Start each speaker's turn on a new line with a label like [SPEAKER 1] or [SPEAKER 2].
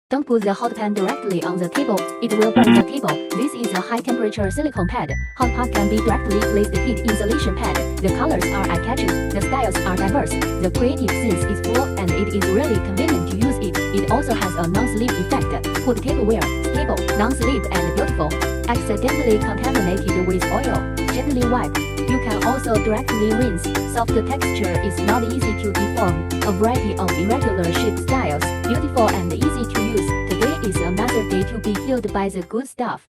[SPEAKER 1] Don't put the hot pan directly on the table, it will burn the table. This is a high-temperature silicone pad. Hot pot can be directly placed heat insulation pad. The colors are eye-catching, the styles are diverse, the creative sense is full, and it is really convenient to use it. It also has a non-slip effect. Put tableware, stable, non-slip and beautiful. Accidentally contaminated with oil, gently wipe. You can also directly rinse. Soft texture is not easy to deform. A variety of irregular shape styles, beautiful and easy to use. Today is another day to be healed by the good stuff.